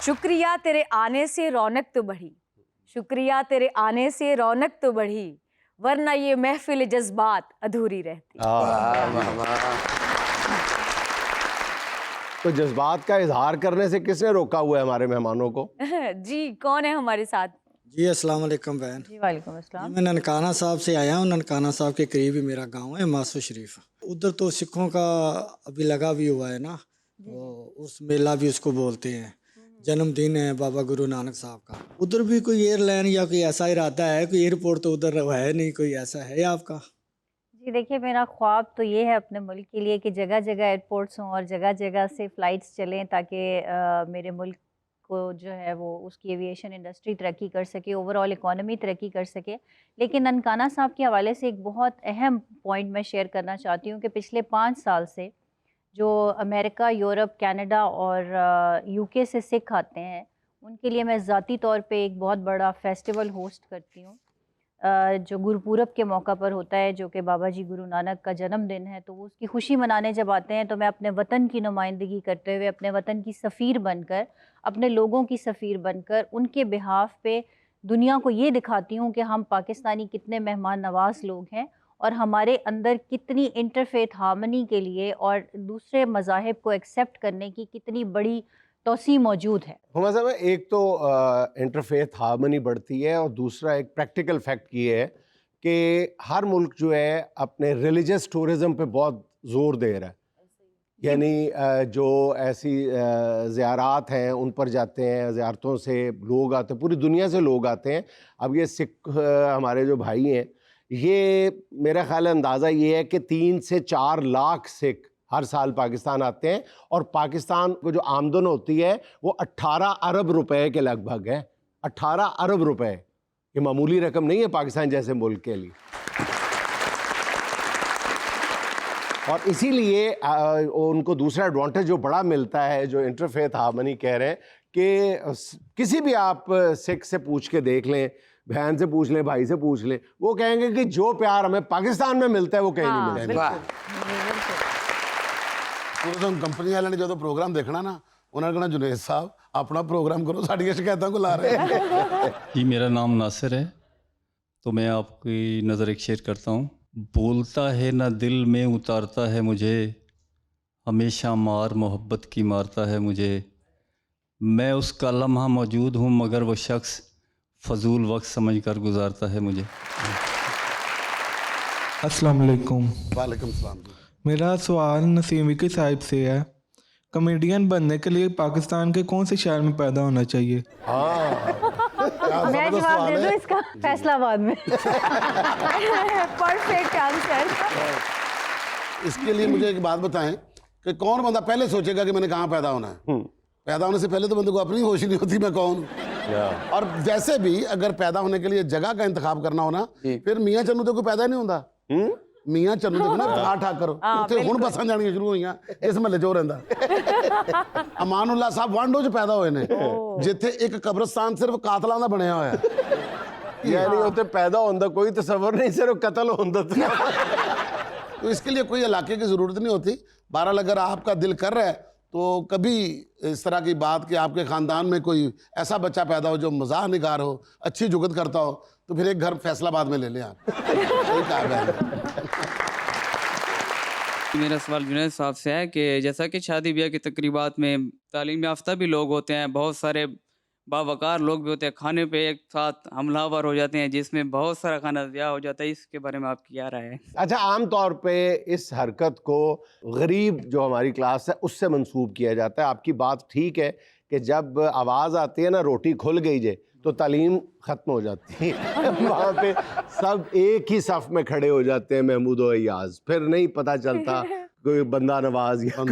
शुक्रिया तेरे आने से रौनक तो बढ़ी, शुक्रिया तेरे आने से रौनक तो बढ़ी, वरना ये महफिल जज्बात अधूरी रहती। तो जज्बात का इजहार करने से किसने रोका हुआ है हमारे मेहमानों को? जी, कौन है हमारे साथ? जी अस्सलाम वालेकुम बहन। जी वालेकुम अस्सलाम। मैं ननकाना साहब से आया हूँ। ननकाना साहब के करीब ही मेरा गांव है मासू शरीफ। उधर तो सिखों का अभी लगा भी हुआ है ना, तो उस मेला भी उसको बोलते हैं। जन्मदिन है बाबा गुरु नानक साहब का। उधर भी कोई एयरलाइन या कोई ऐसा इरादा है? कोई एयरपोर्ट तो उधर है नहीं, कोई ऐसा है आपका? जी देखिए, मेरा ख्वाब तो ये है अपने मुल्क के लिए कि जगह जगह एयरपोर्ट्स हों और जगह जगह से फ़्लाइट्स चलें, ताकि मेरे मुल्क को जो है वो उसकी एविएशन इंडस्ट्री तरक्की कर सके, ओवरऑल इकॉनमी तरक्की कर सके। लेकिन ननकाना साहब के हवाले से एक बहुत अहम पॉइंट मैं शेयर करना चाहती हूँ कि पिछले 5 साल से जो अमेरिका, यूरोप, कनाडा और यूके से सिख आते हैं, उनके लिए मैं ज़ाती तौर पे एक बहुत बड़ा फेस्टिवल होस्ट करती हूँ, जो गुरुपूरब के मौका पर होता है, जो कि बाबा जी गुरु नानक का जन्मदिन है। तो वो उसकी खुशी मनाने जब आते हैं तो मैं अपने वतन की नुमाइंदगी करते हुए, अपने वतन की सफ़ीर बनकर, अपने लोगों की सफ़ीर बनकर उनके बिहाफ पे दुनिया को ये दिखाती हूँ कि हम पाकिस्तानी कितने मेहमान नवाज लोग हैं और हमारे अंदर कितनी इंटरफेथ हार्मनी के लिए और दूसरे मज़ाहिब को एक्सेप्ट करने की कितनी बड़ी तौसी मौजूद है। हुमा साहब, एक तो इंटरफेथ हार्मनी बढ़ती है और दूसरा एक प्रैक्टिकल फैक्ट ये है कि हर मुल्क जो है अपने रिलीजियस टूरिज़म पे बहुत ज़ोर दे रहा है। यानी जो ऐसी ज़ियारात हैं उन पर जाते हैं, ज़ियारतों से लोग आते हैं, पूरी दुनिया से लोग आते हैं। अब ये सिख हमारे जो भाई हैं, ये मेरा ख्याल अंदाज़ा ये है कि 3 से 4 लाख सिख हर साल पाकिस्तान आते हैं और पाकिस्तान को जो आमदन होती है वो 18 अरब रुपए के लगभग है। 18 अरब रुपए, ये मामूली रकम नहीं है पाकिस्तान जैसे मुल्क के लिए। और इसीलिए उनको दूसरा एडवांटेज जो बड़ा मिलता है, जो इंटरफेथ हार्मनी कह रहे हैं, कि किसी भी आप सिख से पूछ के देख लें, बहन से पूछ लें, भाई से पूछ लें, वो कहेंगे कि जो प्यार हमें पाकिस्तान में मिलता है वो कहीं नहीं मिलता। टूरिज्म कंपनी वाले ने जो प्रोग्राम देखना ना, उन्होंने कहना जुनेद साहब अपना प्रोग्राम करो, साड़ी शिकायतों को ला रहे हैं। जी, मेरा नाम नासिर है, तो मैं आपकी नज़र एक शेयर करता हूँ। बोलता है ना दिल में उतारता है मुझे, हमेशा मार मोहब्बत की मारता है मुझे। मैं उसका लम्हा मौजूद हूँ मगर वो शख्स फजूल वक्त समझ कर गुजारता है मुझे। अस्सलाम वालेकुम। वालेकुम सलाम। मेरा सवाल नसीम विकी साहिब से है। कॉमेडियन बनने के लिए पाकिस्तान के कौन से शहर में पैदा होना चाहिए? मैं जवाब दे दूं इसका? फैसलाबाद में। Perfect answer. इसके लिए मुझे एक बात बताएं कि कौन बंदा पहले सोचेगा कि मैंने कहाँ पैदा होना है? पैदा होने से पहले तो बंदे को अपनी होश ही नहीं होती मैं कौन हूँ। और वैसे भी अगर पैदा होने के लिए जगह का इंतखाब करना होना, फिर मियाँ चन्नू तो कोई पैदा नहीं होता। मियाँ चन्नू देखो ना, ठा करो उत्थे हुण बसां जानियां शुरू होईयां इस महल्ले चो रहिंदा। अमानुल्लाह साहब वांडो च पैदा होए ने, जिथे एक कब्रिस्तान सिर्फ कातलां दा बनया होया है। यानी उत्थे पैदा होने कोई तसव्वुर नहीं, सिर्फ कत्ल होंदा। तो इसके लिए कोई इलाके की ज़रूरत नहीं होती। बहरहाल अगर आपका दिल कर रहा है तो कभी इस तरह की बात कि आपके ख़ानदान में कोई ऐसा बच्चा पैदा हो जो मज़ाह निगार हो, अच्छी जुगत करता हो, तो फिर एक घर फैसलाबाद में ले लें आप। सही कहा है। मेरा सवाल जुनैद साहब से है कि जैसा कि शादी ब्याह की तकरीबात में तालीम याफ्ता भी लोग होते हैं, बहुत सारे बावकार लोग भी होते हैं, खाने पे एक साथ हमलावर हो जाते हैं जिसमें बहुत सारा खाना ज़िया हो जाता है, इसके बारे में आपकी क्या राय है? अच्छा, आम तौर पे इस हरकत को गरीब जो हमारी क्लास है उससे मंसूब किया जाता है। आपकी बात ठीक है कि जब आवाज़ आती है ना रोटी खुल गई जे, तो तालीम ख़त्म हो जाती है। वहाँ पे सब एक ही सफ़ में खड़े हो जाते हैं, महमूद और अय्याज, फिर नहीं पता चलता कोई बंदा नवाज या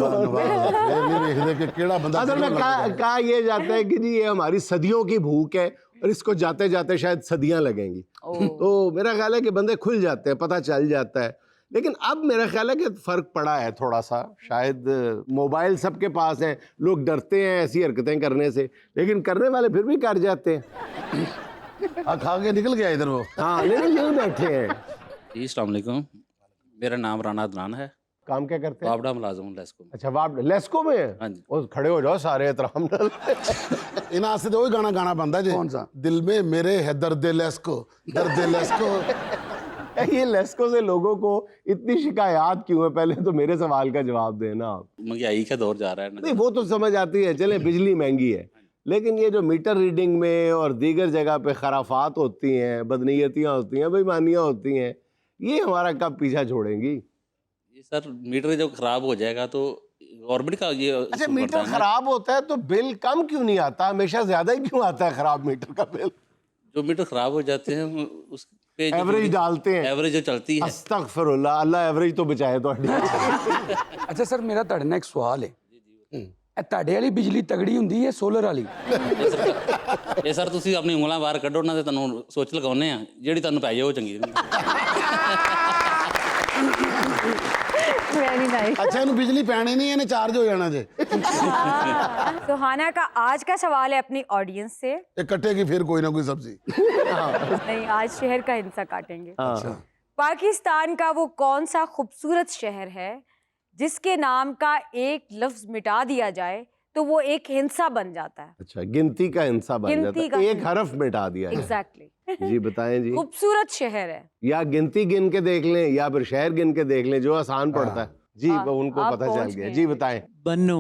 असल में कहा यह जाता है कि जी ये हमारी सदियों की भूख है और इसको जाते जाते शायद सदियां लगेंगी। तो मेरा ख्याल है कि बंदे खुल जाते हैं, पता चल जाता है। लेकिन अब मेरा ख्याल है कि फ़र्क पड़ा है थोड़ा सा, शायद मोबाइल सबके पास है, लोग डरते हैं ऐसी हरकतें करने से, लेकिन करने वाले फिर भी कर जाते हैं। खा के निकल गया इधर वो। हाँ, लेकिन यही बैठे हैं। जी अस्सलाम वालेकुम, मेरा नाम राना अदनान है। काम क्या करते हैं? वापडा मुलाजम हूं लेस्को में। अच्छा, वाप लेस्को में है? हाँ जी। ओ, खड़े हो जाओ सारे एहतराम नाल। इन्हां से तो वही गाना गाना बनता जी, कौन सा? दिल में मेरे है दर्द लेस्को, दर्द लेस्को। ये लेस्को से लोगों को इतनी शिकायत क्यों है? पहले तो मेरे सवाल का जवाब देना आप। महंगाई का दौर जा रहा है नहीं, ना। वो तो समझ आती है, चले बिजली महंगी है, लेकिन ये जो मीटर रीडिंग में और दीगर जगह पे खराफात होती हैं, बदनीयतियाँ होती हैं, बेईमानियाँ होती हैं, ये हमारा कब पीछा छोड़ेंगी? ये सर मीटर जब खराब हो जाएगा तो गवर्नमेंट का ये अच्छा, इशू मीटर पड़ता है ना। खराब होता है तो बिल कम क्यों नहीं आता? हमेशा ज्यादा ही क्यों आता है खराब मीटर का बिल? जो मीटर खराब हो जाते हैं उस पे एवरेज डालते हैं। एवरेज जो चलती है। अस्तगफिरुल्लाह, अल्लाह एवरेज तो बचाए तो। ਅੱਛਾ ਸਰ, ਮੇਰਾ ਤੁਹਾਡੇ ਨਾਲ ਇੱਕ ਸਵਾਲ ਹੈ। ਇਹ ਤੁਹਾਡੇ ਵਾਲੀ ਬਿਜਲੀ ਤਗੜੀ ਹੁੰਦੀ ਹੈ ਸੋਲਰ ਵਾਲੀ? ਇਹ ਸਰ ਤੁਸੀਂ ਆਪਣੀ ਉਂਗਲਾਂ ਬਾਹਰ ਕੱਢੋ ਨਾ ਤੇ ਤੁਹਾਨੂੰ ਸੋਚ ਲਗਾਉਨੇ ਆ, ਜਿਹੜੀ ਤੁਹਾਨੂੰ ਪੈ ਜਾਏ ਉਹ ਚੰਗੀ ਨਹੀਂ। Very nice. अच्छा, इन्हें बिजली पैनी नहीं है, इन्हें चार्ज हो जाना जे। सुहाना का आज का सवाल है अपनी ऑडियंस से। ये कटेगी फिर कोई ना कोई सब्जी। नहीं, आज शहर का हिस्सा काटेंगे। पाकिस्तान का वो कौन सा खूबसूरत शहर है जिसके नाम का एक लफ्ज मिटा दिया जाए तो वो एक हिंसा बन जाता है? अच्छा, गिनती का हिंसा बन गिनती जाता का है, एक हिंसा। हरफ मिटा दिया जाए। एग्जैक्टली। जी बताएं जी। खूबसूरत शहर है। या गिनती गिन के देख लें या फिर शहर गिन के देख लें, जो आसान पड़ता है जी। हाँ, उनको आप पता चल पहुंच गया गए जी। हैं। बताएं। बन्नू।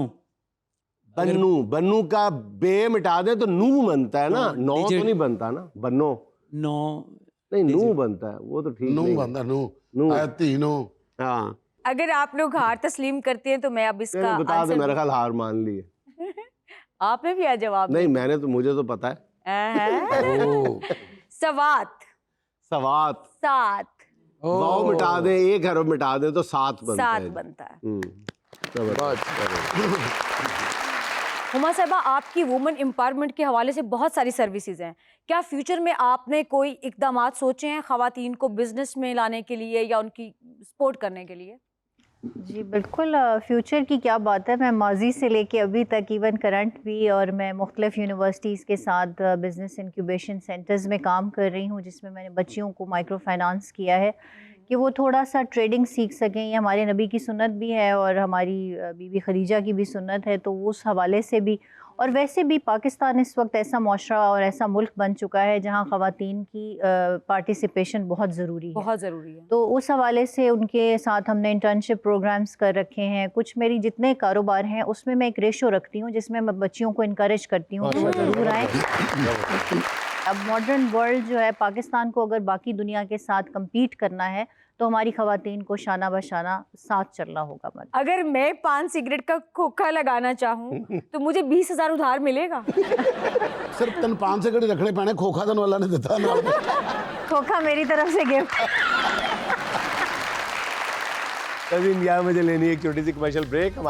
बन्नू, बन्नू का बे मिटा दें तो नू बनता है ना, नौ तो डिजिट। नहीं बनता ना, बन्नो। नौ। नहीं, नू बनता है, वो तो ठीक नू नहीं है। बंदा नू, नू। आती नू। हाँ, अगर आप लोग हार तस्लीम करते हैं तो मैं अब इसका चलो बता दे, आंसर मेरा ख्याल हार मान ली है। आपने भी जवाब नहीं, मैंने तो, मुझे तो पता है। सवात। सवात। सात। वाव मिटा दें, एक हरफ मिटा दें तो सात बनता सात है। बनता है। जबरदस्त। हुमा साहबा, आपकी वुमेन एम्पावरमेंट के हवाले से बहुत सारी सर्विसेज हैं। क्या फ्यूचर में आपने कोई इकदामात सोचे हैं ख़वातीन को बिजनेस में लाने के लिए या उनकी सपोर्ट करने के लिए? जी बिल्कुल, फ्यूचर की क्या बात है। मैं माजी से लेके अभी तक, इवन करंट भी, और मैं मुख्तलिफ यूनिवर्सिटीज़ के साथ बिज़नेस इंक्यूबेशन सेंटर्स में काम कर रही हूँ, जिसमें मैंने बच्चियों को माइक्रो फाइनेंस किया है कि वो थोड़ा सा ट्रेडिंग सीख सकें। ये हमारे नबी की सुन्नत भी है और हमारी बीबी खदीजा की भी सुन्नत है, तो उस हवाले से भी। और वैसे भी पाकिस्तान इस वक्त ऐसा माशरा और ऐसा मुल्क बन चुका है जहाँ ख़वातीन की पार्टिसिपेशन बहुत ज़रूरी है। बहुत ज़रूरी है। तो उस हवाले से उनके साथ हमने इंटर्नशिप प्रोग्राम्स कर रखे हैं। कुछ मेरी जितने कारोबार हैं उसमें मैं एक रेशो रखती हूँ जिसमें मैं बच्चियों को इनकरेज करती हूँ कि वो ज़रूर आएँ। अब मॉडर्न वर्ल्ड जो है, पाकिस्तान को अगर बाकी दुनिया के साथ कम्पीट करना है तो हमारी ख़वातीन को शाना बशाना साथ चलना होगा। अगर मैं 5 सिगरेट का खोखा लगाना चाहूँ तो मुझे 20,000 उधार मिलेगा? सिर्फ तन 5 से घड़ी रखने पैने, खोखा तन वाला ने देता ना। खोखा मेरी तरफ से गिफ्ट। तभी यहाँ मुझे लेनी है एक छोटी सी कमर्शियल ब्रेक।